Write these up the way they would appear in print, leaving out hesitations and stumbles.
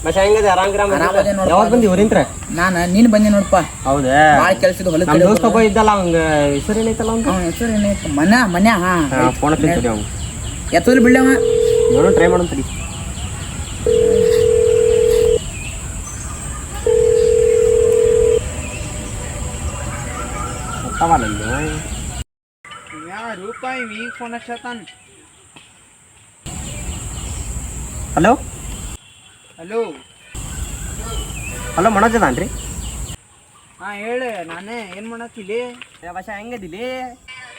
ಮತ್ತೆ ಹೆಂಗದೆ ಆರಾಮ್ ಯಾವಾಗ ಬಂದಿ ಊರಿಂತ್ರ? ನಾನು ನೀನು ಬಂದೆ ನೋಡಪ್ಪ. ಹೌದಾ? ಭಾಳ ಕೆಲಸದ ಹೊಲಕ್ಕೆ ನಮ್ಮ ದೋಸ್ತ ಒಬ್ಬ ಇದ್ದಲ್ಲ, ಅವಂಗ ಹೆಸರು ಏನೈತಲ್ಲ ಅವ್ನ? ಅವನ ಹೆಸರು ಏನೈತೆ? ಮನ್ಯ. ಫೋನ್ ಹಚ್ಚಿದ್ರಿ ಅವ್ನು. ಎತ್ತೋದ್ರು ಬಿಡ್ಲವ. ನೋಡು ಟ್ರೈ ಮಾಡೋಣ ತಡಿ. ರೂಪಾಯಿ ಈಗ ಫೋನ್ ಹಚ್ಚತಾನ. ಹಲೋ ಹಲೋ ಹಲೋ ಮನೋಜದಾನ್ರಿ? ಹಾಂ ಹೇಳಿ, ನಾನೇ ಏನು ಮಾಡತ್ತಿಲ್ಲಿ? ಭಾಷಾ ಹೆಂಗದಿಲಿ?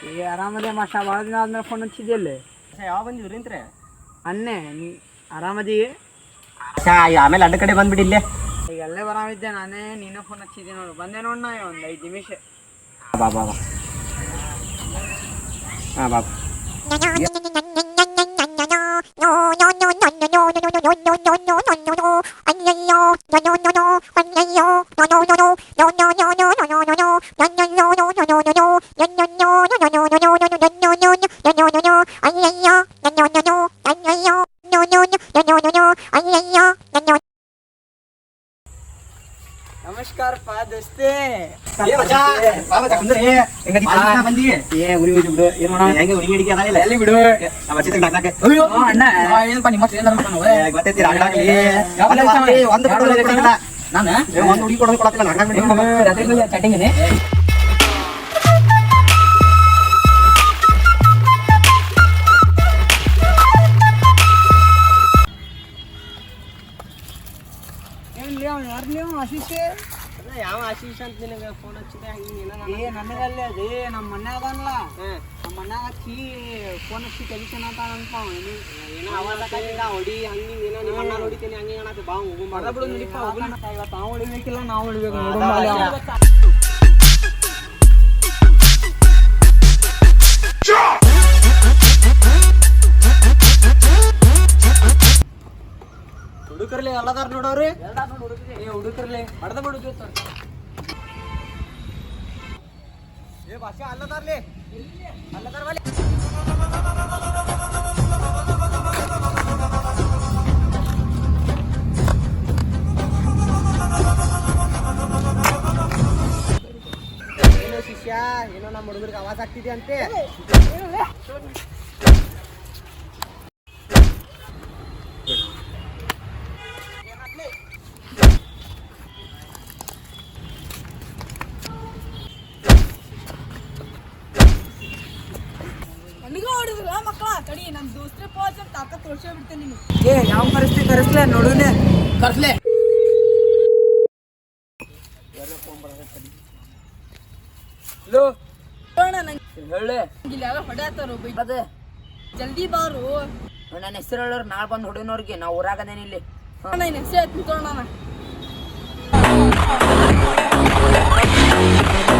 ಈಗ ಆರಾಮದೇ ಮಾಷ. ಭಾಳ ದಿನ ಆದ್ಮೇಲೆ ಫೋನ್ ಹಚ್ಚಿದ್ಯಲ್ಲಿ. ಯಾವ ಬಂದಿ ಊರಿಂತ್ರ? ಅನ್ನೆ ನೀ ಆರಾಮದಿ? ಆಮೇಲೆ ಅಡ್ಡ ಕಡೆ ಬಂದ್ಬಿಡಿ ಇಲ್ಲೇ. ಈಗ ಅಲ್ಲೇ ಬರಾಮಿದ್ದೆ ನಾನೇ, ನೀನೇ ಫೋನ್ ಹಚ್ಚಿದ್ದೆ ನೋಡು. ಬಂದೆ ನೋಡ್ ನಾ ಒಂದು 5 ನಿಮಿಷ. ಬಾ ಹಾಂ ಬಾ. ನಮಸ್ಕಾರ ಪಾ ದೋಸ್ತೆ. ಎಲ್ಲಿ ಬಿಡು ಅಣ್ಣ. ಏನಪ್ಪ ನಿಮ್ಮ ಚಾಟಿಂಗ್ ಆಶೀಶ್? ಯಾವ ಆಶೀಶ್ ಅಂತ ನಿನಗೆ ಫೋನ್ ಹಚ್ಚಿದೆ? ನನಗಲ್ಲೇ ಅದೇ ನಮ್ಮ ಮನೆ ಅದಲ್ಲ, ನಮ್ಮ ಮನೆ ಹಚ್ಚಿ ಫೋನ್ ಹಚ್ಚಿ ಕಲಿತಾನ ಅಂತ ಏನೋ ಅವಾಗ ಹೊಡಿ ಹಂಗೆ ಏನೋ ನಿಮ್ಮ ಅಣ್ಣ ಹೊಡಿತೀನಿ ಹಂಗೆ ಏನಾದ್ರು ಬಾ ಹೋಗು ಮಾಡ ಬಿಡು. ಇವತ್ತು ನಾವು ಹೊಡಿಬೇಕಿಲ್ಲ, ನಾವು ಹೊಡಿಬೇಕು. ಹುಡುಕರ್ಲಿ ಎಲ್ಲದಾರ ನೋಡವ್ರಿ. ಹುಡುಕರ್ಲಿ ಹೊಡೆದ ಬಿಡುದು. ಭಾಷೆ ಅಲ್ಲದಾರ್ಲಿ ಅಲ್ಲದಾರ ಬಲ್ಲಿ. ಏನೋ ಶಿಷ್ಯ, ಏನೋ ನಮ್ಮ ಹುಡುಗರಿಗೆ ಆವಾಜ್ ಆಗ್ತಿದೆ ಅಂತೆ. ಮಕ್ಕಳ ಕಡಿ ನಮ್ ದೋಸ್ತ್ರೆ ಪೋಚ್ ತಾಕತ್ ತೋರ್ಸೇ ಬಿಡ್ತೇನೆ ನಿಮಗೆ. ಯಾವ ಪರಿಸ್ಥಿತಿ ಕರೆಸ್ಲೆ ನೋಡುನೆ ಕರ್ಸ್ಲೆ. ಹಲೋ ಹೇಳೆ. ಇಲ್ಲೆಲ್ಲ ಹೊಡ್ಯಾತಾರ ಅದೇ ಜಲ್ದಿ ಬಾರು. ನನ್ನ ಹೆಸರು ಹೇಳೋರು ನಾಳೆ ಬಂದು ಹೊಡಿನೋರ್ಗೆ ನಾವು ಊರಾಗದೇನಿ ಇಲ್ಲಿ. ಹೆಸರು ನಿಂತೋಣ.